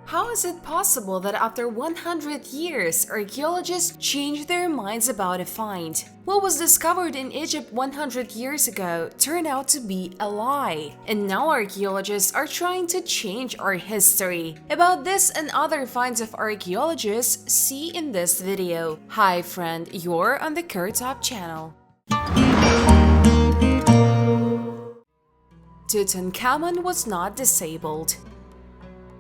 How is it possible that after 100 years, archaeologists changed their minds about a find? What was discovered in Egypt 100 years ago turned out to be a lie, and now archaeologists are trying to change our history. About this and other finds of archaeologists, see in this video. Hi friend, you're on the KirTop channel. Tutankhamun was not disabled.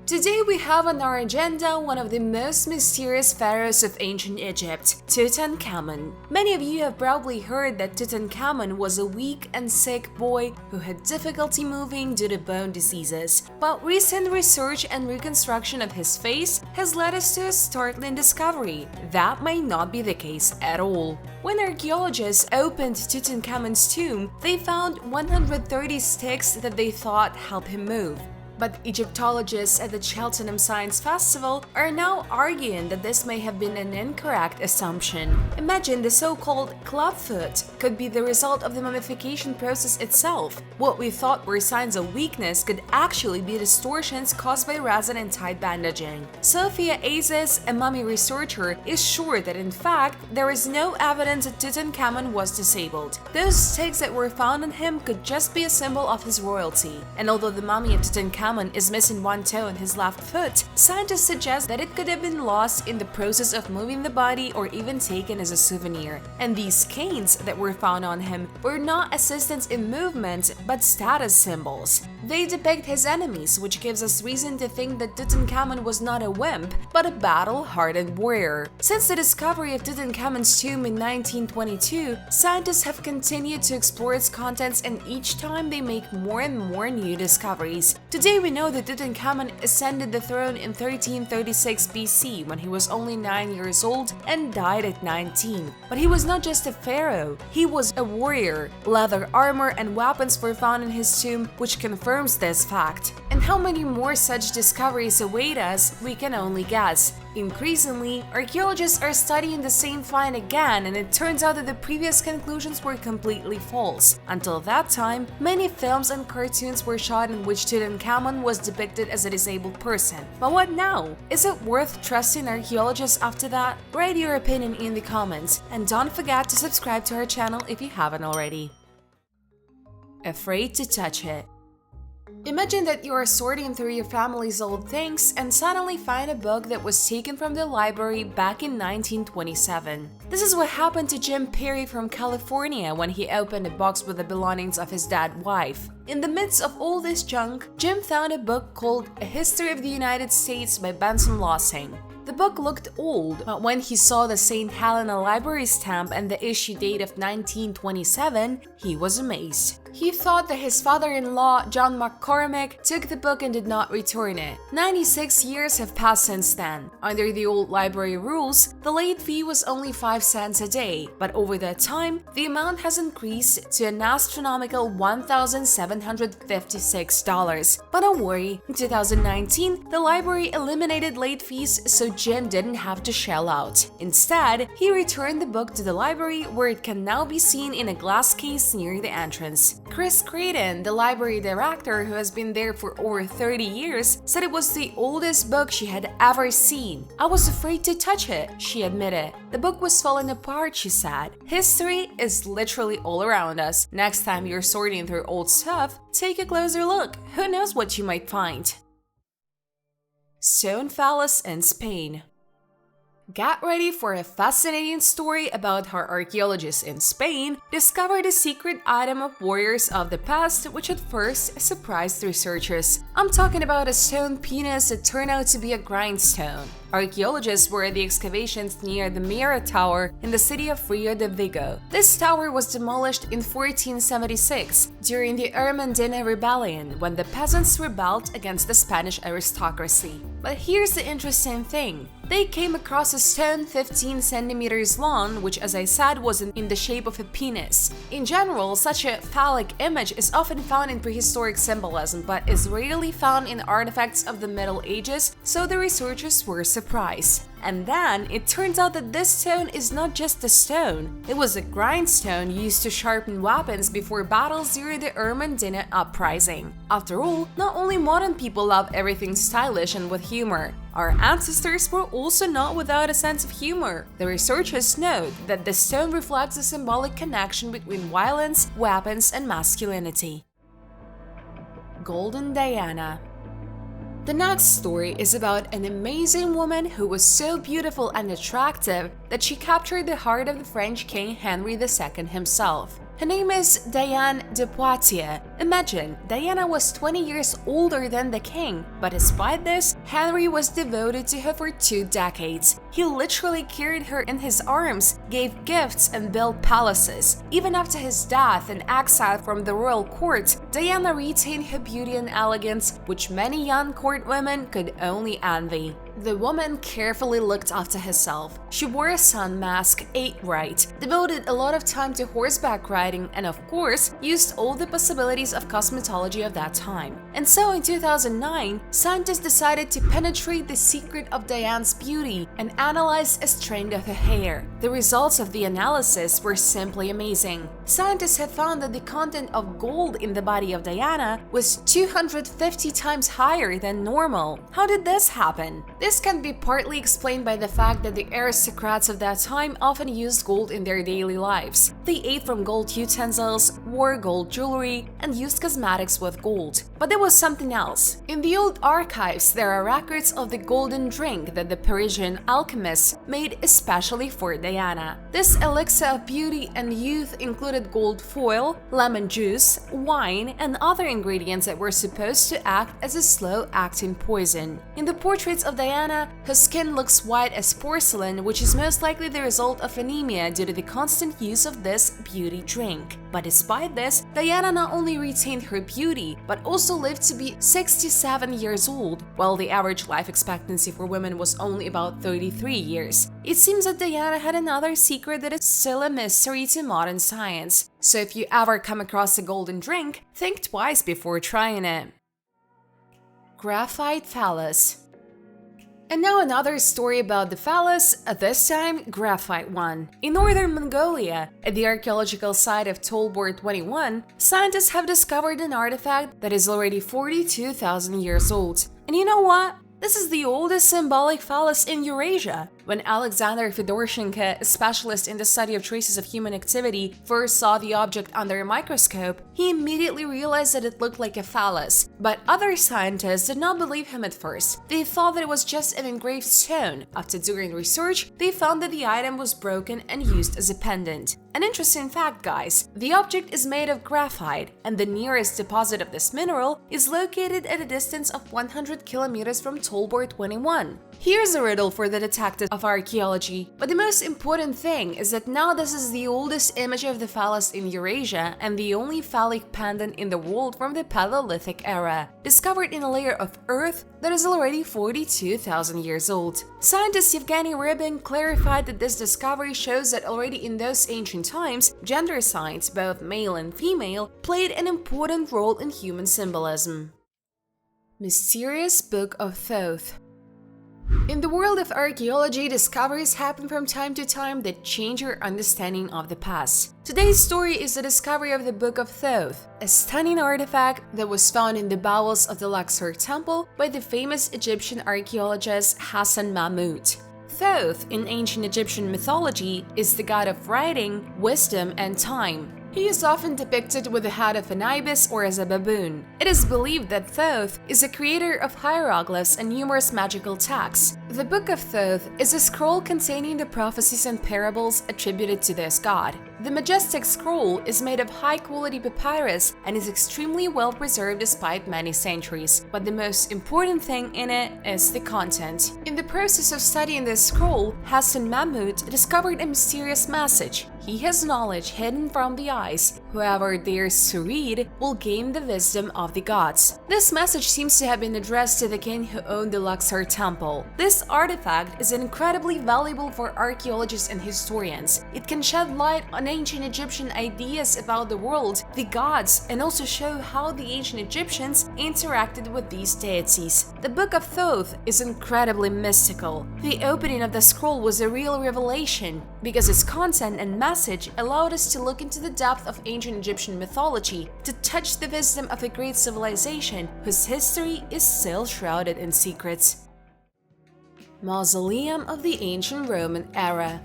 Today we have on our agenda one of the most mysterious pharaohs of ancient Egypt, Tutankhamun. Many of you have probably heard that Tutankhamun was a weak and sick boy who had difficulty moving due to bone diseases, but recent research and reconstruction of his face has led us to a startling discovery. That might not be the case at all. When archaeologists opened Tutankhamun's tomb, they found 130 sticks that they thought helped him move. But Egyptologists at the Cheltenham Science Festival are now arguing that this may have been an incorrect assumption. Imagine the so-called clubfoot could be the result of the mummification process itself. What we thought were signs of weakness could actually be distortions caused by resin and tight bandaging. Sophia Azes, a mummy researcher, is sure that in fact there is no evidence that Tutankhamun was disabled. Those sticks that were found on him could just be a symbol of his royalty. And although the mummy of Tutankhamun is missing one toe on his left foot, scientists suggest that it could have been lost in the process of moving the body or even taken as a souvenir. And these canes that were found on him were not assistants in movement, but status symbols. They depict his enemies, which gives us reason to think that Tutankhamun was not a wimp, but a battle-hardened warrior. Since the discovery of Tutankhamun's tomb in 1922, scientists have continued to explore its contents, and each time they make more and more new discoveries. Today we know that Tutankhamun ascended the throne in 1336 BC when he was only 9 years old and died at 19. But he was not just a pharaoh, he was a warrior. Leather armor and weapons were found in his tomb, which confirms this fact. And how many more such discoveries await us, we can only guess. Increasingly, archaeologists are studying the same find again, and it turns out that the previous conclusions were completely false. Until that time, many films and cartoons were shot in which Tutankhamun was depicted as a disabled person. But what now? Is it worth trusting archaeologists after that? Write your opinion in the comments, and don't forget to subscribe to our channel if you haven't already. Afraid to touch it. Imagine that you are sorting through your family's old things and suddenly find a book that was taken from the library back in 1927. This is what happened to Jim Perry from California when he opened a box with the belongings of his dead wife. In the midst of all this junk, Jim found a book called A History of the United States by Benson Lossing. The book looked old, but when he saw the St. Helena Library stamp and the issue date of 1927, he was amazed. He thought that his father-in-law, John McCormick, took the book and did not return it. 96 years have passed since then. Under the old library rules, the late fee was only 5 cents a day, but over that time, the amount has increased to an astronomical $1,756. But don't worry, in 2019, the library eliminated late fees so Jim didn't have to shell out. Instead, he returned the book to the library where it can now be seen in a glass case near the entrance. Chris Creighton, the library director who has been there for over 30 years, said it was the oldest book she had ever seen. "I was afraid to touch it," she admitted. "The book was falling apart," she said. History is literally all around us. Next time you're sorting through old stuff, take a closer look. Who knows what you might find? Stone phallus in Spain. Get ready for a fascinating story about how archaeologists in Spain discovered a secret item of warriors of the past which at first surprised researchers. I'm talking about a stone penis that turned out to be a grindstone. Archaeologists were at the excavations near the Mira Tower in the city of Rio de Vigo. This tower was demolished in 1476 during the Irmandina Rebellion when the peasants rebelled against the Spanish aristocracy. But here's the interesting thing. They came across a stone 15 centimeters long, which, as I said, was in the shape of a penis. In general, such a phallic image is often found in prehistoric symbolism, but is rarely found in artifacts of the Middle Ages, so the researchers were surprise. And then it turns out that this stone is not just a stone, it was a grindstone used to sharpen weapons before battles during the Ermendine uprising. After all, not only modern people love everything stylish and with humor, our ancestors were also not without a sense of humor. The researchers note that the stone reflects a symbolic connection between violence, weapons, and masculinity. Golden Diana. The next story is about an amazing woman who was so beautiful and attractive that she captured the heart of the French King Henry II himself. Her name is Diane de Poitiers. Imagine, Diana was 20 years older than the king, but despite this, Henry was devoted to her for 2 decades. He literally carried her in his arms, gave gifts, and built palaces. Even after his death and exile from the royal court, Diana retained her beauty and elegance, which many young court women could only envy. The woman carefully looked after herself. She wore a sun mask, ate right, devoted a lot of time to horseback riding, and of course, used all the possibilities of cosmetology of that time. And so in 2009, scientists decided to penetrate the secret of Diane's beauty and analyze a strand of her hair. The results of the analysis were simply amazing. Scientists have found that the content of gold in the body of Diana was 250 times higher than normal. How did this happen? This can be partly explained by the fact that the aristocrats of that time often used gold in their daily lives. They ate from gold utensils, wore gold jewelry, and used cosmetics with gold. But there was something else. In the old archives, there are records of the golden drink that the Parisian alchemists made especially for Diana. This elixir of beauty and youth included gold foil, lemon juice, wine, and other ingredients that were supposed to act as a slow-acting poison. In the portraits of Diana, her skin looks white as porcelain, which is most likely the result of anemia due to the constant use of this beauty drink. But despite this, Diana not only retained her beauty, but also lived to be 67 years old, while the average life expectancy for women was only about 33 years. It seems that Diana had another secret that is still a mystery to modern science. So if you ever come across a golden drink, think twice before trying it. Graphitephallus. And now another story about the phallus, this time graphite one. In northern Mongolia, at the archaeological site of Tolbor 21, scientists have discovered an artifact that is already 42,000 years old. And you know what? This is the oldest symbolic phallus in Eurasia. When Alexander Fedorchenko, a specialist in the study of traces of human activity, first saw the object under a microscope, he immediately realized that it looked like a phallus. But other scientists did not believe him at first. They thought that it was just an engraved stone. After doing research, they found that the item was broken and used as a pendant. An interesting fact, guys, the object is made of graphite, and the nearest deposit of this mineral is located at a distance of 100 kilometers from Tolbor 21. Here's a riddle for the detective of archaeology, but the most important thing is that now this is the oldest image of the phallus in Eurasia and the only phallic pendant in the world from the Paleolithic era, discovered in a layer of earth that is already 42,000 years old. Scientist Yevgeny Rybin clarified that this discovery shows that already in those ancient times, gender signs, both male and female, played an important role in human symbolism. Mysterious Book of Thoth. In the world of archaeology, discoveries happen from time to time that change your understanding of the past. Today's story is the discovery of the Book of Thoth, a stunning artifact that was found in the bowels of the Luxor temple by the famous Egyptian archaeologist Hassan Mahmud. Thoth, in ancient Egyptian mythology, is the god of writing, wisdom, and time. He is often depicted with the head of an ibis or as a baboon. It is believed that Thoth is a creator of hieroglyphs and numerous magical texts. The Book of Thoth is a scroll containing the prophecies and parables attributed to this god. The majestic scroll is made of high-quality papyrus and is extremely well preserved despite many centuries, but the most important thing in it is the content. In the process of studying this scroll, Hassan Mahmud discovered a mysterious message. He has knowledge hidden from the eyes. Whoever dares to read will gain the wisdom of the gods. This message seems to have been addressed to the king who owned the Luxor temple. This artifact is incredibly valuable for archaeologists and historians. It can shed light on ancient Egyptian ideas about the world, the gods, and also show how the ancient Egyptians interacted with these deities. The Book of Thoth is incredibly mystical. The opening of the scroll was a real revelation because its content and message allowed us to look into the depth of ancient Egyptian mythology, to touch the wisdom of a great civilization whose history is still shrouded in secrets. Mausoleum of the Ancient Roman Era.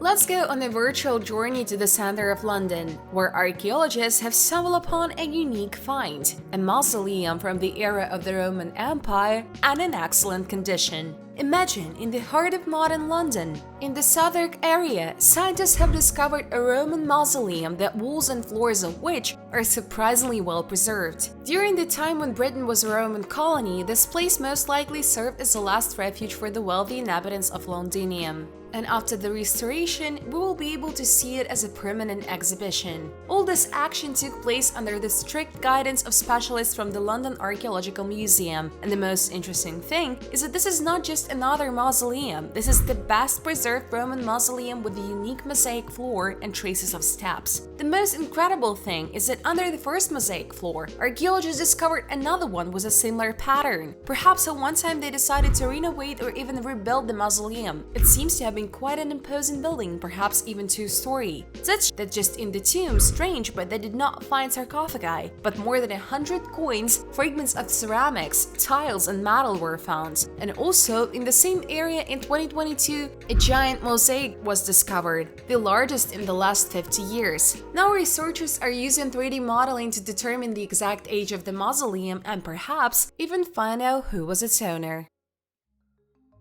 Let's go on a virtual journey to the center of London, where archaeologists have stumbled upon a unique find, a mausoleum from the era of the Roman Empire and in excellent condition. Imagine in the heart of modern London. In the Southwark area, scientists have discovered a Roman mausoleum, the walls and floors of which are surprisingly well preserved. During the time when Britain was a Roman colony, this place most likely served as a last refuge for the wealthy inhabitants of Londinium. And after the restoration, we will be able to see it as a permanent exhibition. All this action took place under the strict guidance of specialists from the London Archaeological Museum. And the most interesting thing is that this is not just another mausoleum. This is the best preserved Roman mausoleum with a unique mosaic floor and traces of steps. The most incredible thing is that under the first mosaic floor, archaeologists discovered another one with a similar pattern. Perhaps at one time they decided to renovate or even rebuild the mausoleum. It seems to have been quite an imposing building, perhaps even two-story. Such that just in the tomb, strange, but they did not find sarcophagi, but more than 100 coins, fragments of ceramics, tiles, and metal were found. And also, in the same area in 2022, a giant mosaic was discovered, the largest in the last 50 years. Now researchers are using 3D modeling to determine the exact age of the mausoleum and perhaps even find out who was its owner.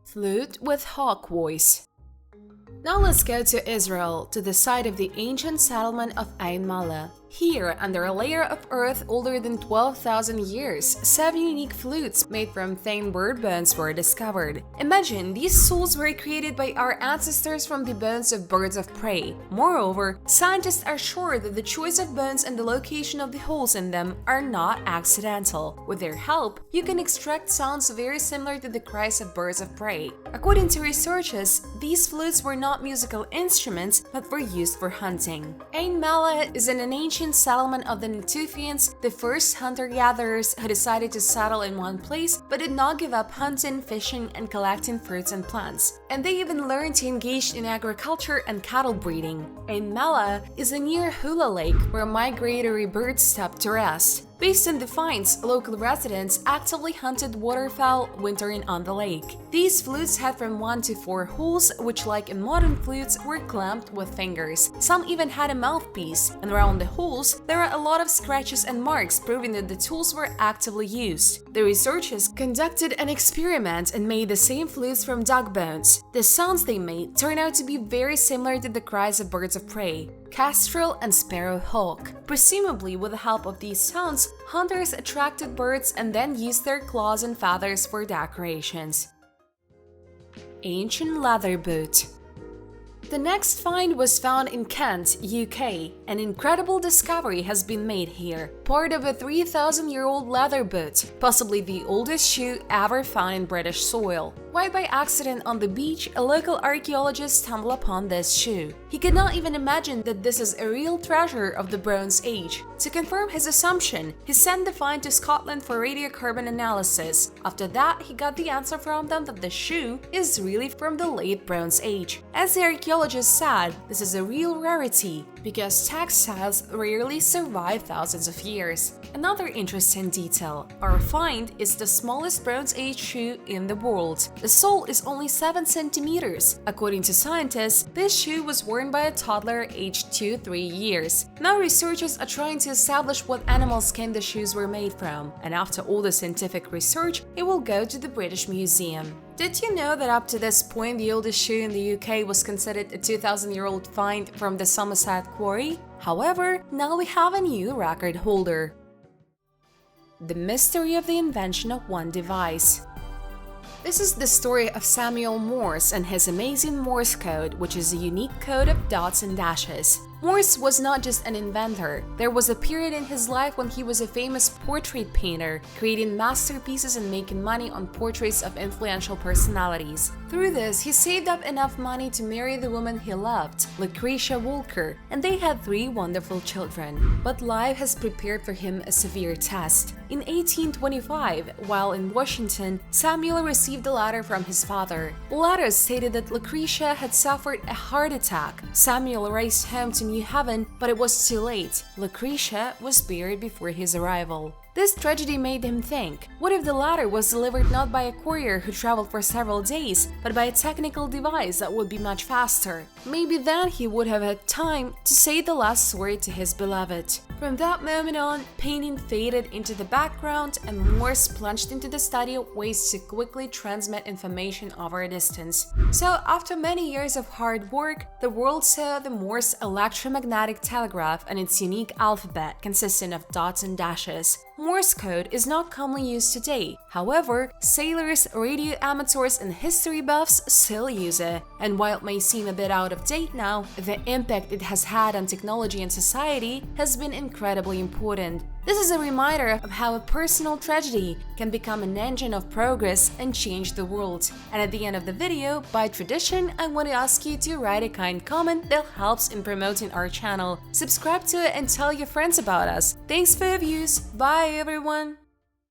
Flute with hawk voice. Now let's go to Israel, to the site of the ancient settlement of Ain Mala. Here, under a layer of earth older than 12,000 years, 7 unique flutes made from thin bird bones were discovered. Imagine, these tools were created by our ancestors from the bones of birds of prey. Moreover, scientists are sure that the choice of bones and the location of the holes in them are not accidental. With their help, you can extract sounds very similar to the cries of birds of prey. According to researchers, these flutes were not musical instruments but were used for hunting. Ain Mala is an ancient settlement of the Natufians, the first hunter-gatherers who decided to settle in one place but did not give up hunting, fishing, and collecting fruits and plants. And they even learned to engage in agriculture and cattle breeding. Ain Mala is a near Hula Lake where migratory birds stop to rest. Based on the finds, local residents actively hunted waterfowl wintering on the lake. These flutes had from 1 to 4 holes, which, like in modern flutes, were clamped with fingers. Some even had a mouthpiece, and around the holes, there are a lot of scratches and marks proving that the tools were actively used. The researchers conducted an experiment and made the same flutes from dog bones. The sounds they made turned out to be very similar to the cries of birds of prey, kestrel and sparrowhawk. Presumably, with the help of these sounds, hunters attracted birds and then used their claws and feathers for decorations. Ancient leather boot. The next find was found in Kent, UK. An incredible discovery has been made here. Part of a 3,000-year-old leather boot, possibly the oldest shoe ever found in British soil. Quite by accident on the beach, a local archaeologist stumbled upon this shoe. He could not even imagine that this is a real treasure of the Bronze Age. To confirm his assumption, he sent the find to Scotland for radiocarbon analysis. After that, he got the answer from them that the shoe is really from the late Bronze Age. As the archaeologist said, this is a real rarity because textiles rarely survive thousands of years. Another interesting detail, our find is the smallest Bronze Age shoe in the world. The sole is only 7 centimeters. According to scientists, this shoe was worn by a toddler aged 2-3 years. Now researchers are trying to establish what animal skin the shoes were made from, and after all the scientific research, it will go to the British Museum. Did you know that up to this point the oldest shoe in the UK was considered a 2,000-year-old find from the Somerset quarry? However, now we have a new record holder. The mystery of the invention of one device. This is the story of Samuel Morse and his amazing Morse code, which is a unique code of dots and dashes. Morse was not just an inventor. There was a period in his life when he was a famous portrait painter, creating masterpieces and making money on portraits of influential personalities. Through this, he saved up enough money to marry the woman he loved, Lucretia Walker, and they had 3 wonderful children. But life has prepared for him a severe test. In 1825, while in Washington, Samuel received a letter from his father. The letter stated that Lucretia had suffered a heart attack. Samuel raced home to New Haven, but it was too late. Lucretia was buried before his arrival. This tragedy made him think, what if the letter was delivered not by a courier who traveled for several days, but by a technical device that would be much faster? Maybe then he would have had time to say the last sorry to his beloved. From that moment on, painting faded into the background and Morse plunged into the study of ways to quickly transmit information over a distance. So, after many years of hard work, the world saw the Morse electromagnetic telegraph and its unique alphabet consisting of dots and dashes. Morse code is not commonly used today. However, sailors, radio amateurs, and history buffs still use it. And while it may seem a bit out of date now, the impact it has had on technology and society has been incredibly important. This is a reminder of how a personal tragedy can become an engine of progress and change the world. And at the end of the video, by tradition, I want to ask you to write a kind comment that helps in promoting our channel. Subscribe to it and tell your friends about us. Thanks for your views. Bye everyone!